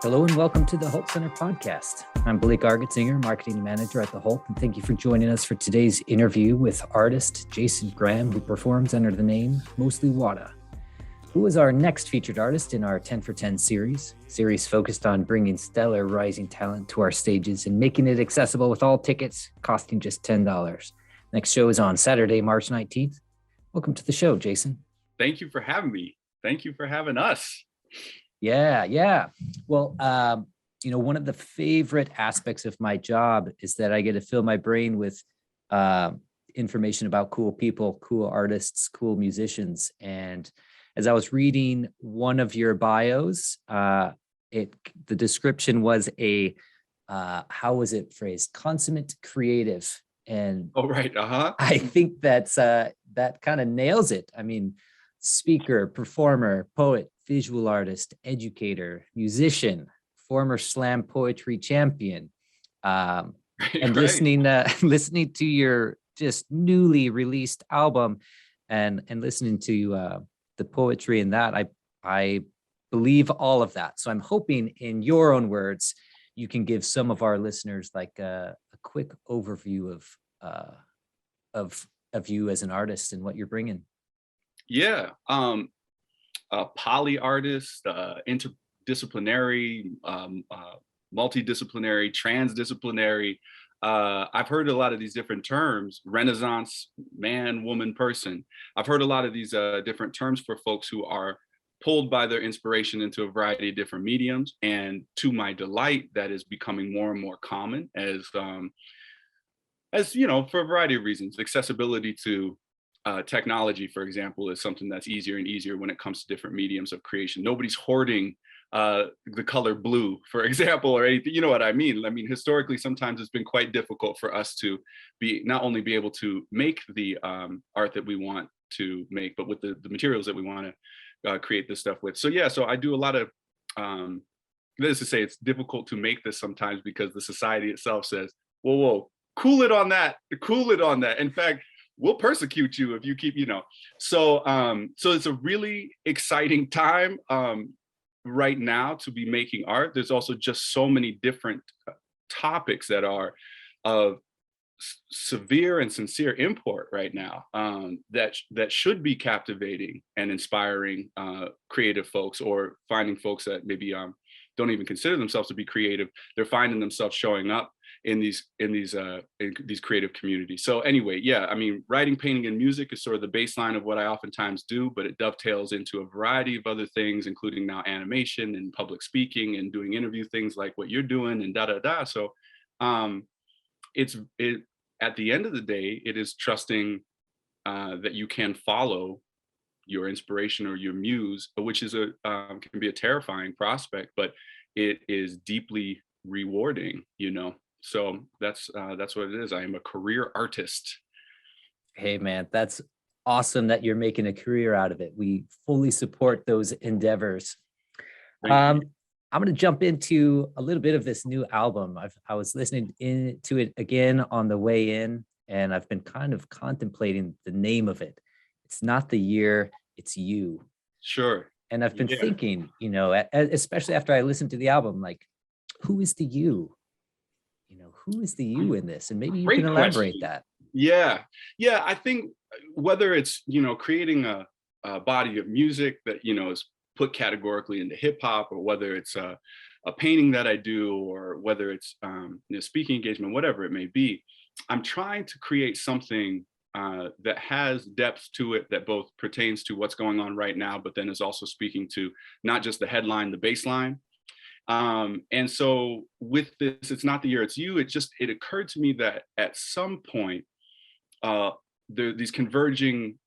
Hello and welcome to the Hult Center podcast. I'm Blake Argetsinger, Marketing Manager at the Hult, and thank you for joining us for today's interview with artist Jason Graham, who performs under the name Mosley Wotta, who is our next featured artist in our 10 for 10 series focused on bringing stellar rising talent to our stages and making it accessible with all tickets costing just $10. Next show is on Saturday, March 19th. Welcome to the show, Jason. Thank you for having me. Thank you for having us. Yeah. Well, one of the favorite aspects of my job is that I get to fill my brain with information about cool people, cool artists, cool musicians. And as I was reading one of your bios, the description was how was it phrased? Consummate creative. And right. I think that kind of nails it. I mean, speaker, performer, poet, visual artist, educator, musician, former slam poetry champion, and right. listening to your just newly released album and listening to the poetry in that, I believe all of that. So I'm hoping, in your own words, you can give some of our listeners like a quick overview of you as an artist and what you're bringing. Yeah. A poly artist, interdisciplinary, multidisciplinary, transdisciplinary. I've heard a lot of these different terms: Renaissance man, woman, person. I've heard a lot of these different terms for folks who are pulled by their inspiration into a variety of different mediums. And to my delight, that is becoming more and more common as you know, for a variety of reasons. Accessibility to technology, for example, is something that's easier and easier when it comes to different mediums of creation. Nobody's hoarding the color blue, for example, or anything. You know what I mean? I mean, historically, sometimes it's been quite difficult for us to not only be able to make the art that we want to make, but with the materials that we want to create this stuff with. So yeah, so I do a lot of, this is to say, it's difficult to make this sometimes because the society itself says, whoa, cool it on that. In fact, we'll persecute you if you keep, So it's a really exciting time right now to be making art. There's also just so many different topics that are of severe and sincere import right now that should be captivating and inspiring creative folks, or finding folks that maybe don't even consider themselves to be creative. They're finding themselves showing up in these creative communities. So anyway, yeah, I mean, writing, painting, and music is sort of the baseline of what I oftentimes do, but it dovetails into a variety of other things, including now animation and public speaking and doing interview things like what you're doing and da. So at the end of the day, it is trusting that you can follow your inspiration or your muse, which is can be a terrifying prospect, but it is deeply rewarding, So that's what it is. I am a career artist. Hey man, that's awesome that you're making a career out of it. We fully support those endeavors. I'm going to jump into a little bit of this new album. I was listening to it again on the way in, and I've been kind of contemplating the name of it. It's not the year, it's you. Sure. And I've been thinking, especially after I listened to the album, like, who is the you? Who is the you in this? And maybe you can elaborate that. Yeah. I think whether it's, creating a body of music that, is put categorically into hip hop, or whether it's a painting that I do, or whether it's speaking engagement, whatever it may be, I'm trying to create something that has depth to it, that both pertains to what's going on right now, but then is also speaking to not just the headline, the baseline. And so with this, it's not the year, it's you. It occurred to me that at some point, these converging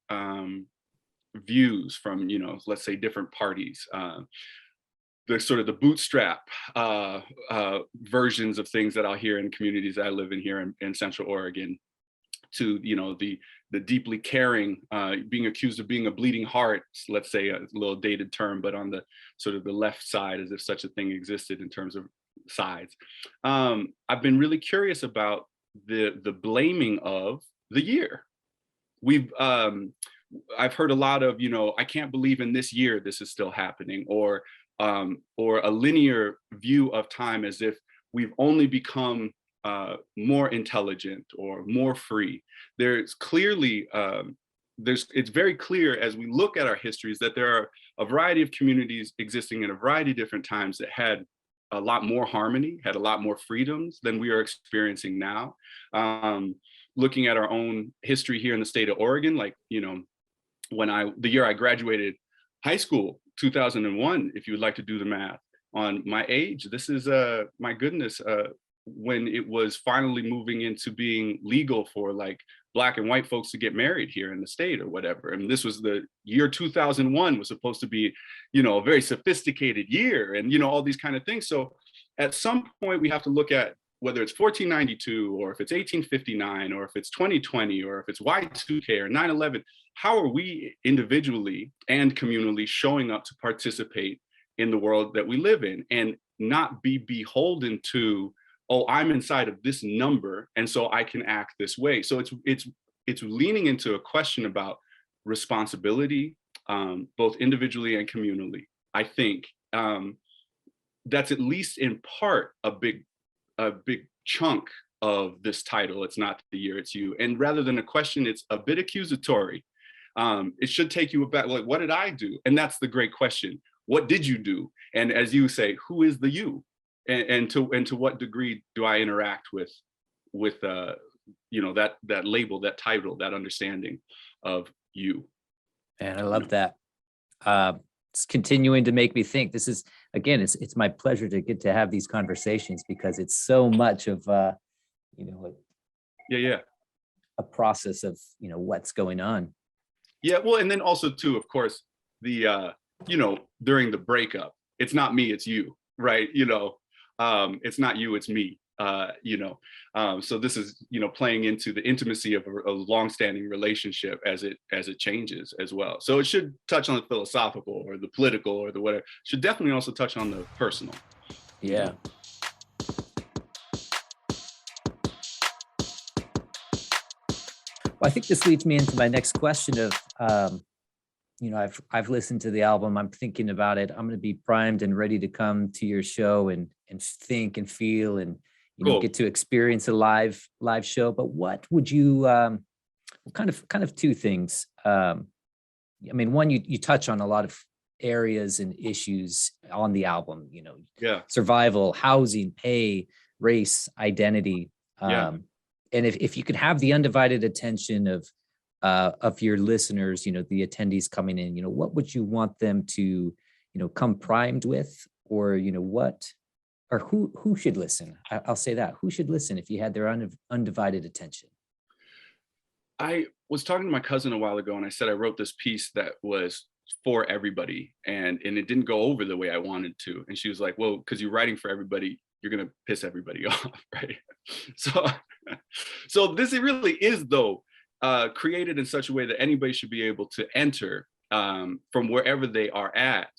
views from, let's say different parties, the sort of the bootstrap versions of things that I'll hear in communities that I live in here in Central Oregon, to the deeply caring, being accused of being a bleeding heart, let's say, a little dated term, but on the sort of the left side, as if such a thing existed in terms of sides. I've been really curious about the blaming of the year. I've heard a lot of, I can't believe in this year this is still happening, or or a linear view of time, as if we've only become more intelligent or more free. There's clearly, it's very clear as we look at our histories that there are a variety of communities existing in a variety of different times that had a lot more harmony, had a lot more freedoms than we are experiencing now. Looking at our own history here in the state of Oregon, like, you know, the year I graduated high school, 2001, if you would like to do the math on my age, this is, my goodness, when it was finally moving into being legal for like Black and white folks to get married here in the state or whatever. And this was the year 2001 was supposed to be, you know, a very sophisticated year and, you know, all these kind of things. So at some point we have to look at whether it's 1492 or if it's 1859 or if it's 2020 or if it's Y2K or 9/11, how are we individually and communally showing up to participate in the world that we live in and not be beholden to, oh, I'm inside of this number, and so I can act this way. So it's leaning into a question about responsibility, both individually and communally. I think that's at least in part a big chunk of this title. It's not the year, it's you. And rather than a question, it's a bit accusatory. It should take you back, like, what did I do? And that's the great question. What did you do? And as you say, who is the you? And to what degree do I interact with you know, that label, that title, that understanding of you? And I love that. It's continuing to make me think. This is, again, it's my pleasure to get to have these conversations because it's so much of you know, a process of, you know, what's going on. Yeah, well, and then also too, of course, the you know, during the breakup, it's not me, it's you, right? You know, it's not you, it's me. You know, so this is, you know, playing into the intimacy of a longstanding relationship as it changes as well. So it should touch on the philosophical or the political or the whatever. It should definitely also touch on the personal. Yeah. Well, I think this leads me into my next question of, you know, I've listened to the album. I'm thinking about it. I'm going to be primed and ready to come to your show and think and feel and, you know, get to experience a live show. But what would you kind of two things? I mean, one, you touch on a lot of areas and issues on the album. You know, survival, housing, pay, race, identity. And if you could have the undivided attention of your listeners, you know, the attendees coming in, you know, what would you want them to, you know, come primed with, or, you know, what, or who should listen? I'll say that. Who should listen if you had their undivided attention? I was talking to my cousin a while ago and I said I wrote this piece that was for everybody and it didn't go over the way I wanted to. And she was like, well, because you're writing for everybody, you're going to piss everybody off, right? So this really is, though, created in such a way that anybody should be able to enter from wherever they are at.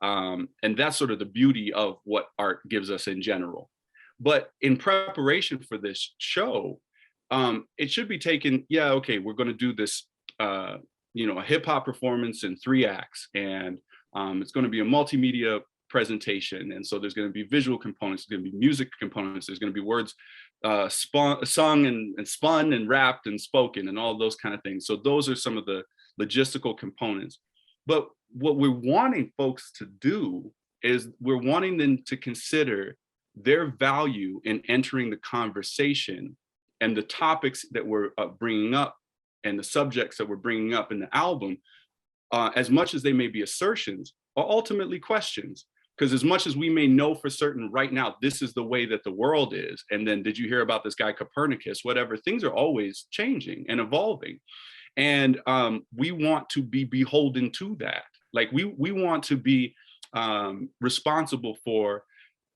And that's sort of the beauty of what art gives us in general. But in preparation for this show, it should be taken, okay, we're going to do this, you know, a hip hop performance in 3 acts, and it's going to be a multimedia presentation. And so there's going to be visual components, there's going to be music components, there's going to be words sung and spun and rapped and spoken and all those kind of things. So those are some of the logistical components. But what we're wanting folks to do is we're wanting them to consider their value in entering the conversation, and the topics that we're bringing up and the subjects that we're bringing up in the album, as much as they may be assertions, are ultimately questions. Because as much as we may know for certain right now, this is the way that the world is, and then did you hear about this guy Copernicus, whatever, things are always changing and evolving. And we want to be beholden to that. Like we want to be responsible for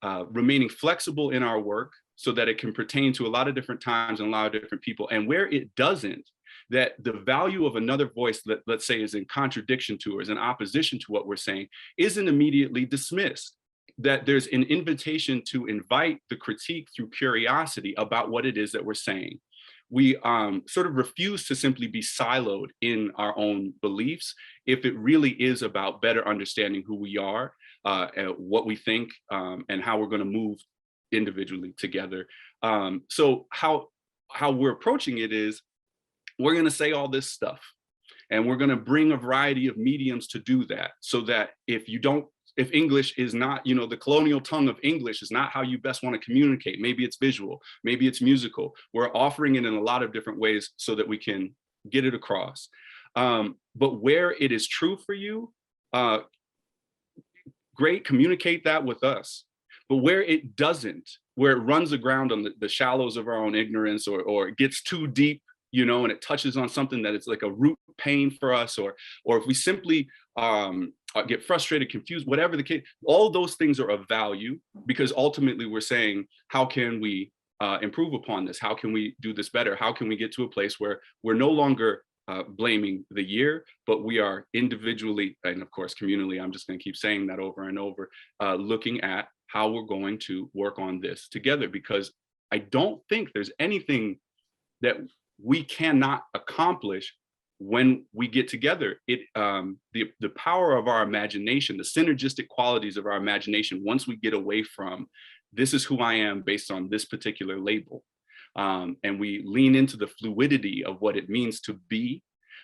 remaining flexible in our work so that it can pertain to a lot of different times and a lot of different people. And where it doesn't, that the value of another voice that, let's say, is in contradiction to or is in opposition to what we're saying, isn't immediately dismissed. That there's an invitation to invite the critique through curiosity about what it is that we're saying. We sort of refuse to simply be siloed in our own beliefs if it really is about better understanding who we are. what we think, and how we're going to move individually together. So how we're approaching it is, we're going to say all this stuff, and we're going to bring a variety of mediums to do that, so that if English is not, the colonial tongue of English is not how you best want to communicate, maybe it's visual, maybe it's musical. We're offering it in a lot of different ways so that we can get it across. But where it is true for you, great, communicate that with us. But where it doesn't, where it runs aground on the shallows of our own ignorance, or it gets too deep, and it touches on something that it's like a root pain for us, or if we simply get frustrated, confused, whatever the case, all those things are of value, because ultimately we're saying, how can we improve upon this? How can we do this better? How can we get to a place where we're no longer blaming the year, but we are individually, and of course communally, I'm just going to keep saying that over and over, looking at how we're going to work on this together, because I don't think there's anything that we cannot accomplish when we get together. The power of our imagination, the synergistic qualities of our imagination, once we get away from this is who I am based on this particular label, and we lean into the fluidity of what it means to be,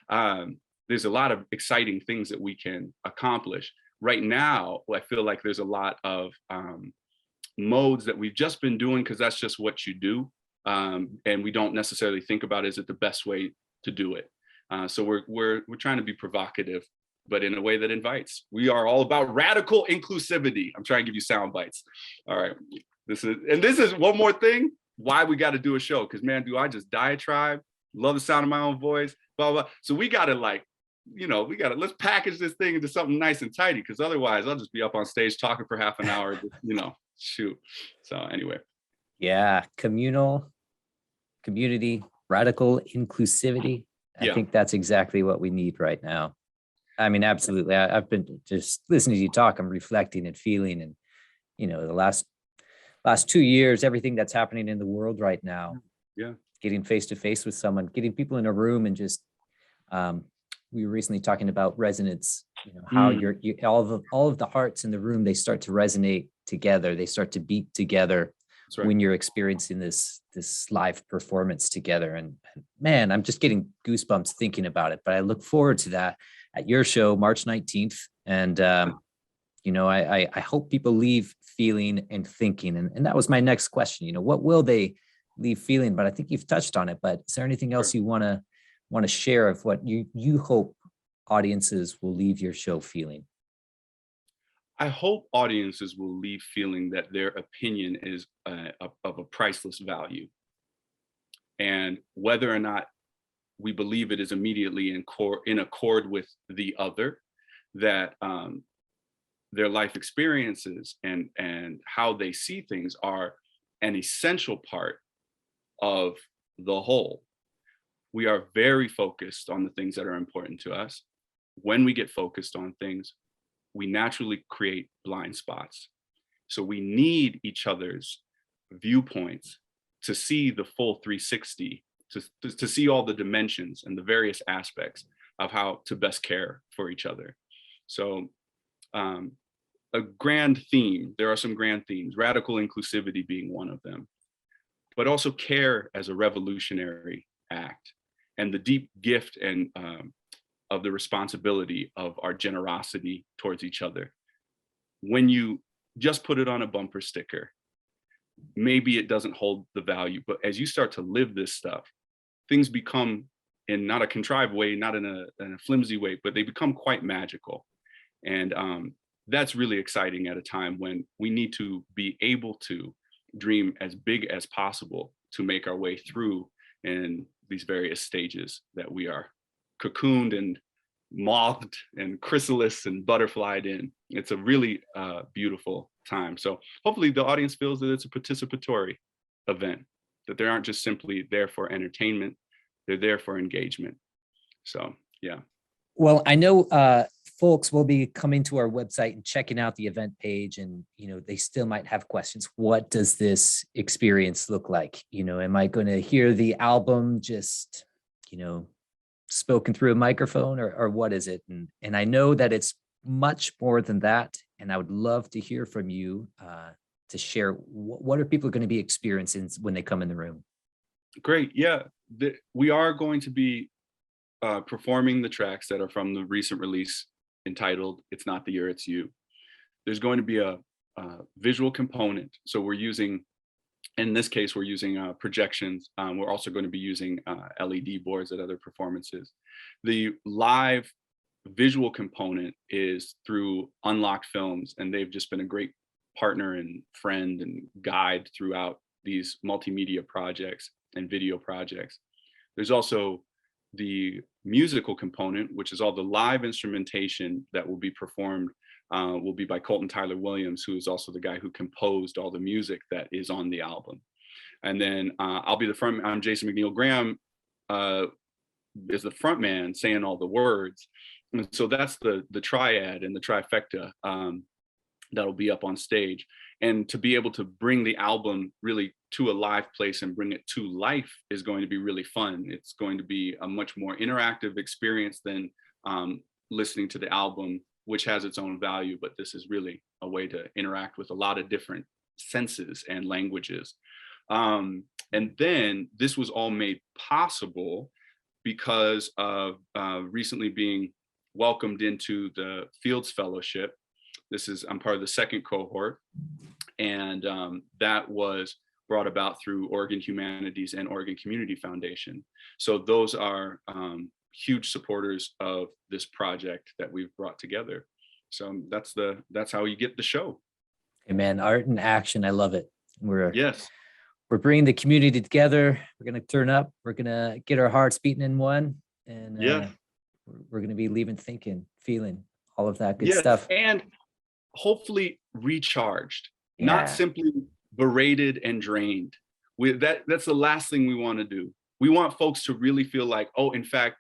there's a lot of exciting things that we can accomplish. Right now, I feel like there's a lot of modes that we've just been doing because that's just what you do. And we don't necessarily think about, is it the best way to do it? So we're trying to be provocative, but in a way that invites. We are all about radical inclusivity. I'm trying to give you sound bites. All right, this is one more thing why we got to do a show, because man, do I just diatribe, love the sound of my own voice, blah blah. So we got to let's package this thing into something nice and tidy, because otherwise I'll just be up on stage talking for half an hour, shoot. So anyway. Yeah, community, radical inclusivity. I think that's exactly what we need right now. I mean, absolutely. I've been just listening to you talk, I'm reflecting and feeling, and the last 2 years, everything that's happening in the world right now. Yeah. Getting face to face with someone, getting people in a room, and just we were recently talking about resonance, how all of the hearts in the room, they start to resonate together, they start to beat together. Right. When you're experiencing this live performance together. And man, I'm just getting goosebumps thinking about it, but I look forward to that at your show, March 19th. And, I hope people leave feeling and thinking. And that was my next question, what will they leave feeling? But I think you've touched on it, but is there anything else you want to share of what you hope audiences will leave your show feeling? I hope audiences will leave feeling that their opinion is of a priceless value. And whether or not we believe it is immediately in accord with the other, that their life experiences and how they see things are an essential part of the whole. We are very focused on the things that are important to us. When we get focused on things, we naturally create blind spots. So we need each other's viewpoints to see the full 360, to see all the dimensions and the various aspects of how to best care for each other. So a grand theme, there are some grand themes, radical inclusivity being one of them, but also care as a revolutionary act, and the deep gift and of the responsibility of our generosity towards each other. When you just put it on a bumper sticker, maybe it doesn't hold the value, but as you start to live this stuff, things become, in not a contrived way, not in a flimsy way, but they become quite magical. And that's really exciting at a time when we need to be able to dream as big as possible to make our way through in these various stages that we are cocooned and mothed and chrysalis and butterflied in. It's a really beautiful time. So hopefully the audience feels that it's a participatory event, that they aren't just simply there for entertainment, they're there for engagement. So, yeah. Well, I know folks will be coming to our website and checking out the event page, and they still might have questions. What does this experience look like? Am I going to hear the album just spoken through a microphone, or what is it? And I know that it's much more than that. and I would love to hear from you to share what are people going to be experiencing when they come in the room. Great. Yeah, we are going to be performing the tracks that are from the recent release entitled "It's Not the Year, It's You." There's going to be a visual component. So we're using, in this case, we're using projections. We're also going to be using LED boards at other performances. The live visual component is through Unlocked Films, and they've just been a great partner and friend and guide throughout these multimedia projects and video projects. There's also the musical component, which is all the live instrumentation that will be performed, will be by Colton Tyler Williams, who is also the guy who composed all the music that is on the album. And then I'll be the front. I'm Jason McNeil. Graham is the front man saying all the words. And so that's the triad and the trifecta that'll be up on stage. And to be able to bring the album really to a live place and bring it to life is going to be really fun. It's going to be a much more interactive experience than listening to the album, which has its own value, but this is really a way to interact with a lot of different senses and languages. And then this was all made possible because of recently being welcomed into the Fields Fellowship. I'm part of the second cohort, and that was brought about through Oregon Humanities and Oregon Community Foundation. So those are huge supporters of this project that we've brought together. So that's how you get the show. Hey man, art in action. I love it. We're bringing the community together. We're going to turn up. We're going to get our hearts beating in one, and we're going to be leaving thinking, feeling all of that good stuff. And hopefully recharged, not simply berated and drained. That's the last thing we want to do. We want folks to really feel like, oh, in fact,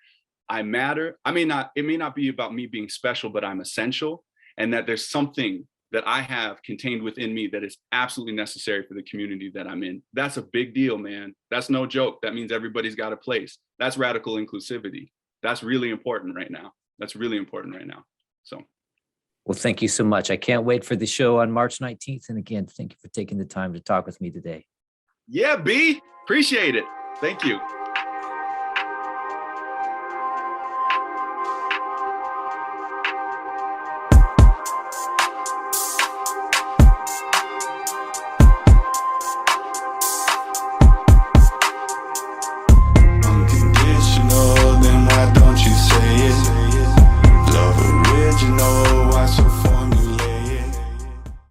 I matter. It may not be about me being special, but I'm essential, and that there's something that I have contained within me that is absolutely necessary for the community that I'm in. That's a big deal, man. That's no joke. That means everybody's got a place. That's radical inclusivity. That's really important right now. So. Well, thank you so much. I can't wait for the show on March 19th. And again, thank you for taking the time to talk with me today. Yeah, B. Appreciate it. Thank you.